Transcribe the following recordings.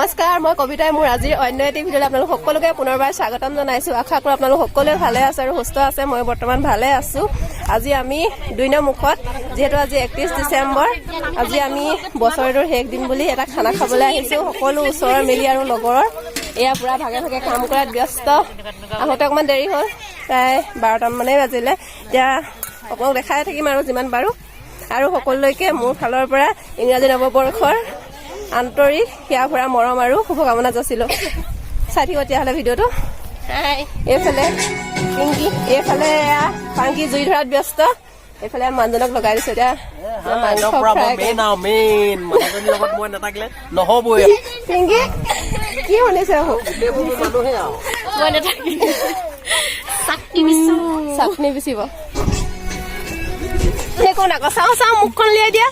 নমস্কাৰ, মই কবিতাই মোৰ আজিৰ অন্য এটি ভিডিঅ'লৈ আপোনালোক সকলোকে পুনৰবাৰ স্বাগতম জনাইছোঁ। আশা কৰোঁ আপোনালোক সকলোৱে ভালে আছে আৰু সুস্থ আছে। মই বৰ্তমান ভালে আছোঁ। আজি আমি 2 নং মুখত, যিহেতু আজি 31 ডিচেম্বৰ, আজি আমি বছৰটোৰ শেষ দিন বুলি এটা খানা খাবলৈ আহিছোঁ। সকলো ওচৰৰ মিলি আৰু লগৰৰ এয়া পুৰা ভাগে ভাগে কাম কৰাত ব্যস্ত। আহোঁতে অকণমান দেৰি হ'ল, প্ৰায় 12টা মানেই বাজিলে। এতিয়া আপোনালোক দেখাই থাকিম আৰু যিমান পাৰোঁ। আৰু সকলোলৈকে মোৰ ফালৰ পৰা ইংৰাজী নৱবৰ্ষৰ আন্তৰিক সেয়া ভৰা মৰম আৰু শুভকামনা যাচিলোঁ। চাই থাকিব তেতিয়াহ'লে ভিডিঅ'টো। এইফালে পিংকি, এইফালে এয়া পাংকি জুই ধৰাত ব্যস্ত। এইফালে মানুহজনক লগাই দিছোঁ। এতিয়া পিংকি কি শুনিছে? চাটনি বিচিব একো নাকো। চাওঁ চাওঁ মুখখন উলিয়াই দিয়া।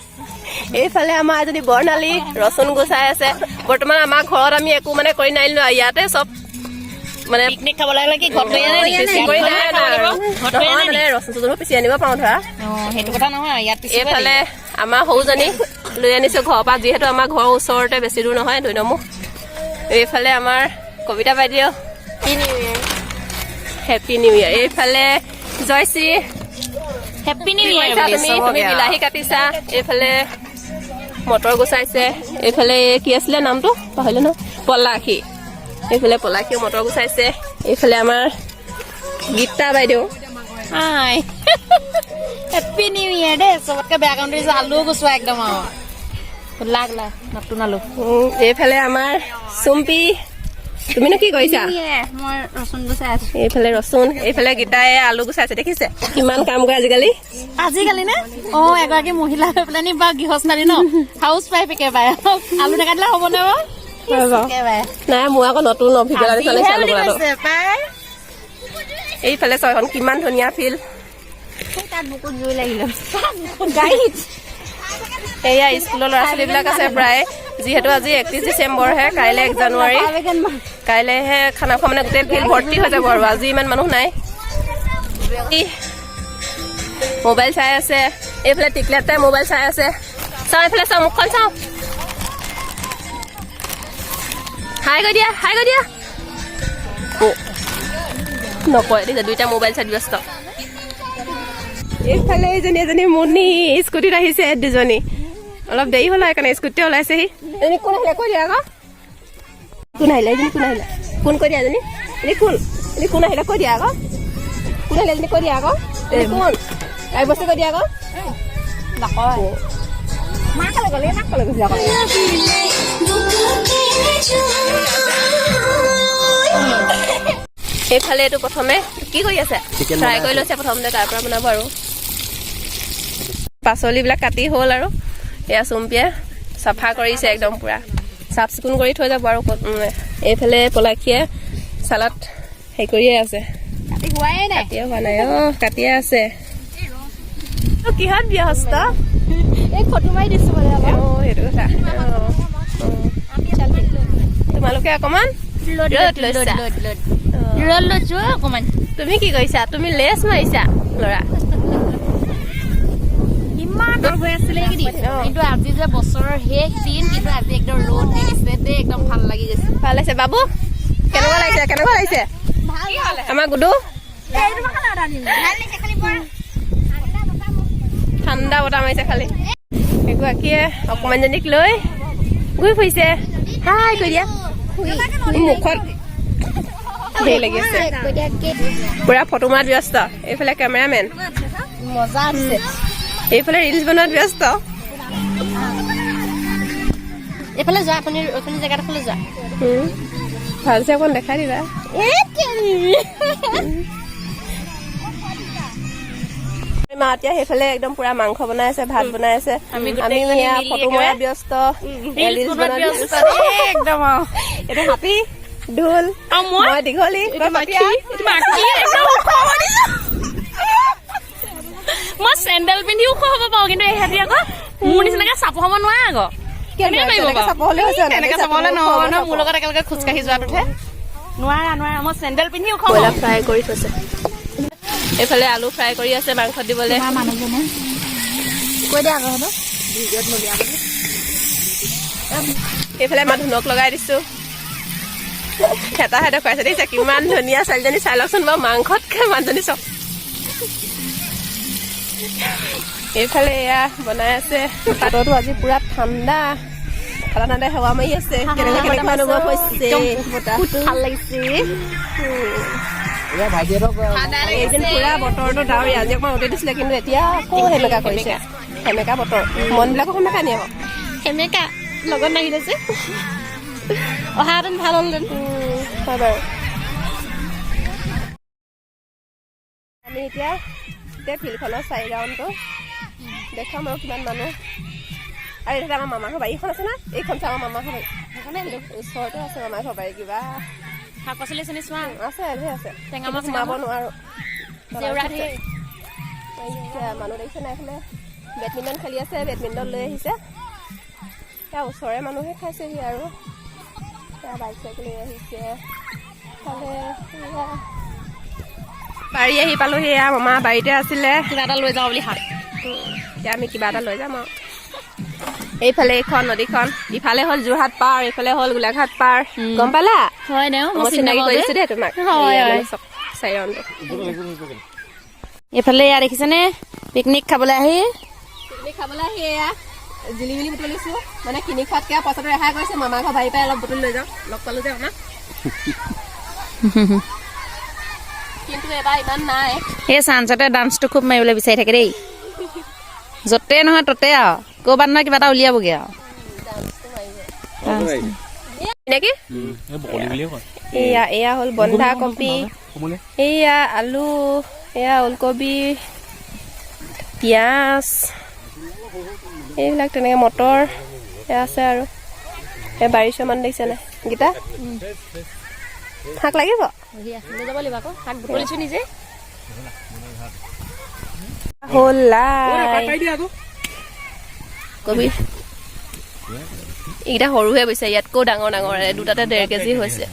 এইফালে আমাৰ এজনী বৰ্ণালী ৰচুন গুচাই আছে। বৰ্তমান আমাৰ ঘৰত আমি একো মানে কৰি নাই লোৱা, ইয়াতে চব মানে পিকনিক খাব লাগে কি ঘৰত ৰচুন চচুনো পিচি আনিব পাৰোঁ ধৰা, সেইটো কথা নহয়। ইয়াত এইফালে আমাৰ সৰুজনী লৈ আনিছোঁ ঘৰৰ পৰা, যিহেতু আমাৰ ঘৰৰ ওচৰতে, বেছি দূৰ নহয় 2 নং মুখ। এইফালে আমাৰ কবিতা বাইদেউ হেপী নিউ ইয়েৰ। এইফালে জয়শ্ৰী হেপী নিউ ইয়েৰ। তুমি বিলাহী কাটিছা, এইফালে মটৰ গুচাইছে, এইফালে কি আছিলে নামটো পাহৰিলোঁ ন, পলাশী। এইফালে পলাশীও মটৰ গুচাইছে। এইফালে আমাৰ গীতা বাইদেউ হেপী নিউ ইয়েৰ দেই। চবতকে বেয়া কাম কৰিছে আলু গুচোৱা একদম আৰু লাগ লাগ নতুন আলু। এইফালে আমাৰ চুম্পি, তুমিনো কি কৰিছা? মই ৰচুন গুচাই আছো। এইফালে ৰচুন, এইফালে গীতাই আলু গুচাইছে। দেখিছে কিমান কাম কৰে আজিকালি নে? এগৰাকী মহিলা হৈ পেলাই বা গৃহস্থালী ন, হাউচ ৱাইফ একেবাৰে। আলু নাকাটিলে হ'ব নে? নাই, মোৰ আকৌ নতুন অভিজ্ঞতা চলাইছে আলু কটাটো। এইফালে ছয়খন কিমান ধুনীয়া ফিল্ড। এয়া স্কুলৰ ল'ৰা ছোৱালীবিলাক আছে প্ৰায়, যিহেতু আজি 31 ডিচেম্বৰহে, কাইলৈ 1 জানুৱাৰী। কাইলৈহে খানা খোৱা, মানে গোটেই ফিল্ড ভৰ্তি হৈ যাব আৰু আজি ইমান মানুহ নাই। মোবাইল চাই আছে। এইফালে টিকলেটাই মোবাইল চাই আছে। চাওঁ এইফালে চাওঁ, মুখখন চাওঁ। হাই কৈ দিয়া, হাই কৈ দিয়া। নকয় দেখিছে, 2টা মোবাইল চাই ব্যস্ত। এইফালে এজনী মুনি স্কুটিত আহিছে, 2জনী। অলপ দেৰি হ'ল সেইকাৰণে স্কুটিতে ওলাইছেহি। কোন আহিলে কৈ দিয়া আকৌ। কোন আহিলে এজনী? কোন আহিলে? কোন কৈ দিয়া এজনী? কোন আহিলে কৈ দিয়া আকৌ। কোন আহিলে এজনী কৈ দিয়া আকৌ। কোন গাই বস্তু কৈ দিয়া আকৌ। নকয় মাকলৈ গ'লে মাকলৈ গৈছে আকৌ। এইফালে এইটো প্ৰথমে কি কৰি আছে? ফ্ৰাই কৰি লৈছে প্ৰথমতে, তাৰ পৰা বনাব আৰু। পাচলিবিলাক কাটি হ'ল আৰু এয়া চুম্পিয়ে চাফা কৰিছে, একদম পুৰা চাফ চিকুণ কৰি থৈ যাব আৰু। এইফালে পলাশীয়ে চালাড হেৰি কৰিয়ে আছে, কাটিয়ে হোৱা নাই। কাটিয়ে আছে। কিহত ব্যস্ত? এই ফটো মাৰি দিছো মানে। সেইটো কথা। তোমালোকে অকমান তুমি কি কৰিছা? তুমি লেছ মাৰিছা ল'ৰা। কিন্তু আজি যে বছৰৰ শেষ দিন, কিন্তু আজি একদম ৰ'দ থাকিছে দেই, একদম ভাল লাগি গৈছে। ভাল লাগিছে বাবু? কেনেকুৱা লাগিছে? কেনেকুৱা লাগিছে আমাৰ গুডু? ঠাণ্ডা বতাহ মাৰিছে খালি। এগৰাকীয়ে অকমানজনীক লৈ ঘূৰি ফুৰিছে। হাই কৈ দিয়া। মুখত ধেৰ লাগি আছে, পুৰা ফটো মৰাত ব্যস্ত। এইফালে কেমেৰামেন মজা আছে। এইফালে ৰিলচ বনোৱাত ব্যস্ত। এইফালে যোৱা, আপুনি জেগাডোখৰলৈ যোৱা। ভালছে অকণ দেখাই দিবা। মা এতিয়া সেইফালে একদম পুৰা মাংস বনাই আছে, ভাত বনাই আছে। আমি ফটো মৰা ব্যস্ত, ৰিলচ বনোৱা ব্যস্ত একদম। এইটো হাতী, ঢোল, মই দীঘলী, মই চেণ্ডেল পিন্ধিও ওখ হ'ব পাৰো, কিন্তু ইহঁতি আকৌ মোৰ নিচিনাকে চাপৰ হ'ব নোৱাৰে আকৌ। মোৰ লগত একেলগে খোজকাঢ়ি যোৱাটোহে নোৱাৰা। মই চেণ্ডেল পিন্ধি ওখ ফ্ৰাই কৰি থৈছে। এইফালে আলু ফ্ৰাই কৰি আছে মাংসত দিবলৈ। মানুহজনে কৈ দিয়া আকৌ এইফালে মই ধুনক লগাই দিছোঁ খেতাহে দেখুৱাইছে দেখিছে কিমান ধুনীয়া ছোৱালীজনী চাই লওকচোন বাৰু মাংসতকৈ মানুহজনী চব এইফালে এয়া বনাই আছে পাততো আজি পুৰা ঠাণ্ডা ঠাণ্ডা হাৱা মাৰি আছে কেনেকুৱা কেনেকুৱা অনুভৱ হৈছে বতাহটো ভাল লাগিছে এইদিন পুৰা বতৰটো ডাৱৰীয়া আজি অকণমান ৰ'দে দিছিলে কিন্তু এতিয়া আকৌ সেমেকা কৰিছে সেমেকা বতৰ মনবিলাকো সেমেকা নিয়ে বাৰু সেমেকা লগত নাহিলে যে অহাহেঁতেন ভাল হ'লহেঁতেন হয় বাৰু আমি এতিয়া ফিল্ডখনৰ 4 ৰাউণ্ডটো দেখাম আৰু কিমান মানুহ আৰু এইফালে আমাৰ মামাহঁতৰ বাৰীখন আছে না এইখন আমাৰ মামাহঁতৰ বাৰী সেইখনে ওচৰতে আছে মামাহঁতৰ বাৰী কিবা শাক পাচলি আছে নি চোৱা আছে ধেৰ আছে টেঙা মাছ সোমাব নোৱাৰোঁ জেউৰা ধেৰ মানুহ দেখিছে নাই এইফালে বেডমিণ্টন খেলি আছে বেডমিণ্টন লৈ আহিছে এতিয়া ওচৰৰে মানুহে খাইছেহি আৰু এতিয়া বাইক চাইক লৈ আহিছে পাৰি আহি পালোহি এয়া মামা বাৰীতে আছিলে কিবা এটা লৈ যাওঁ বুলি শাক এতিয়া আমি কিবা এটা লৈ যাম আৰু এইফালে এইখন নদীখন ইফালে হ'ল যোৰহাট পাৰ এইফালে হ'ল গোলাঘাট পাৰ গম পালা হয় নে মই চিনাকি কৰিছোঁ দেই তোমাক হয় 4 ৰাউণ্ডটো এইফালে এয়া দেখিছেনে পিকনিক খাবলৈ আহি পিকনিক খাবলৈ আহি এয়া জিলিমিলি বুটলিছোঁ মানে কিনি খোৱাতকৈ পইচাটো ৰেহাই কৰিছে মামাৰ ঘৰ বাৰীৰ পৰাই অলপ বুটলি লৈ যাওঁ লগ পালোঁ যে আমাক কিন্তু এবাৰ ইমান নাই এই চাঞ্চতে ডান্সটো খুব মাৰিবলৈ বিচাৰি থাকে দেই য'তে নহয় ততে আৰু ক'ৰবাত নহয় কিবা এটা উলিয়াবগৈ আৰু নেকি এয়া এয়া হ'ল বন্ধাকবি এয়া আলু এয়া ওলকবি পিঁয়াজ এইবিলাক তেনেকৈ মটৰ এয়া আছে আৰু এই বাৰিছমান দেখিছে নাই গীতা শাক লাগিব লৈ যাব লাগিব আকৌ শাক বুটলিছোঁ নিজে হ'ল লাই কবি এইকেইটা সৰুহে গৈছে ইয়াতকৈ ডাঙৰ ডাঙৰ দুটাতে 1.5 কেজি হৈছে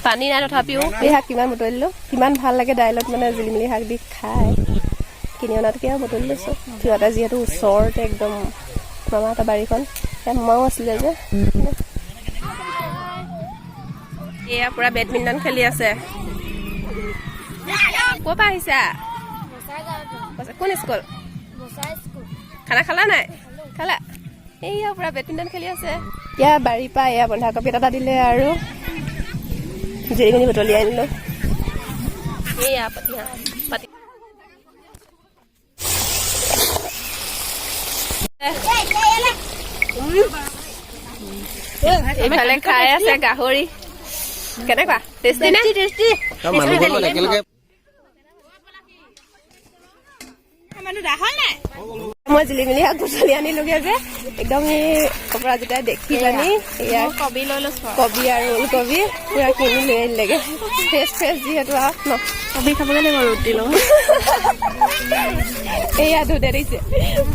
পানী নাই তথাপিও এই শাক কিমান বুটলিলোঁ কিমান ভাল লাগে দাইলত মানে জিলিমিলি শাক দি খাই কিনি অনাতকৈ আৰু বুটলি লৈছোঁ সিহঁতে যিহেতু ওচৰতে একদম মামাহঁতৰ বাৰীখন ইয়াত মামাও আছিলে যে এয়া পুৰা বেডমিণ্টন খেলি আছে ক'ৰ পৰা আহিছা কোন স্কুল খানা খালা নাই খালা এইয়া পুৰা বেডমিণ্টন খেলি আছে এতিয়া বাৰীৰ পৰা এয়া বন্ধাকবি এটা দিলে আৰু জিৰিঙনি বুটলি আনিলোঁ এয়া পাতি এইফালে খাই আছে গাহৰি কেনেকুৱা টেষ্টি নে মই জিলিমিলি শাক বুটলি আনিলোগে যে একদম এই অপৰাজিতাই দেখি জানি ইয়াৰ কবি লৈ লৈছোঁ কবি আৰু ওলকবি পুৰা কিনি লৈ আনিলেগে ফ্ৰেছ যিহেতু আৰু ন কবি খাবগৈ লাগিব ৰুটি লওঁ এয়া ধুতে দিছে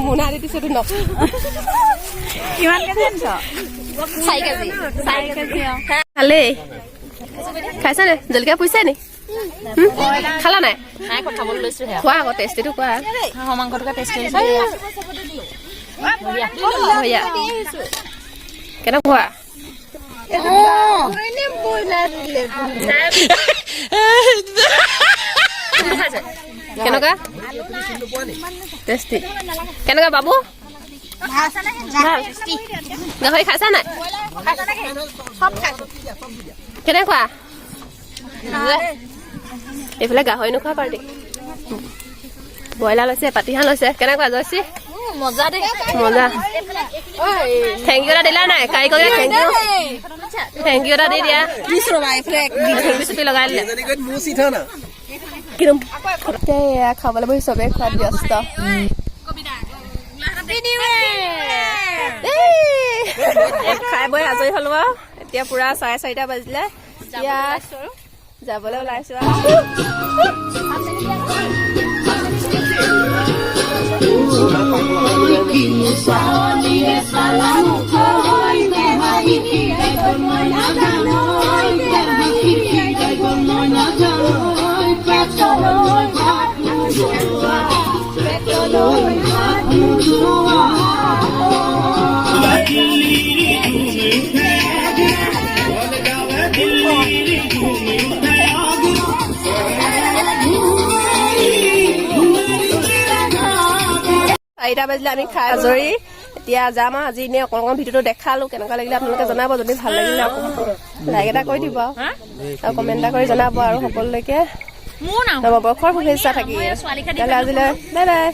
মোনা দি দিছোঁ ন কিমান কেজি আনিছ 4 কেজি 4 কেজি ভালেই খাইছা নে জলকীয়া পুৰিছা নি খালা নাই নাই খাবলৈ লৈছোঁ খোৱা আকৌ টেষ্টিটো খোৱা হাঁহৰ মাংসটোকে টেষ্ট কেনেকুৱা কেনেকুৱা টেষ্টি কেনেকুৱা বাবু গাহৰি খাইছা নাই কেনেকুৱা এইফালে গাহৰি নোখোৱা পাৰ্টি ব্ৰইলাৰ লৈছে পাতিহাঁহ লৈছে কেনেকুৱা জয়শ্ৰী মজা দেই মজা থেংক ইউ এটা দিলা নাই কাৰিকৰে থেংক ইউ এটা দি দিয়া চুটি লগাই দিলে এয়া খাবলৈ বহি চবেই খোৱাত ব্যস্ত খাই বৈ আজৰি হলো আৰু এতিয়া পুৰা 4:30 বাজিলে এতিয়া যাবলৈ ওলাইছো চাৰিটা বাজিলে আমি খাই আজৰি এতিয়া যাম আৰু আজি এনেই অকণ ভিডিঅ'টো দেখালো কেনেকুৱা লাগিলে আপোনালোকে জনাব যদি ভাল লাগিলে লাইক এটা কৰি দিব আৰু কমেণ্ট এটা কৰি জনাব আৰু সকলোলৈকে মোৰ নাম নৱবৰ্ষৰ শুভেচ্ছা থাকিল আজিলৈ বাই বাই।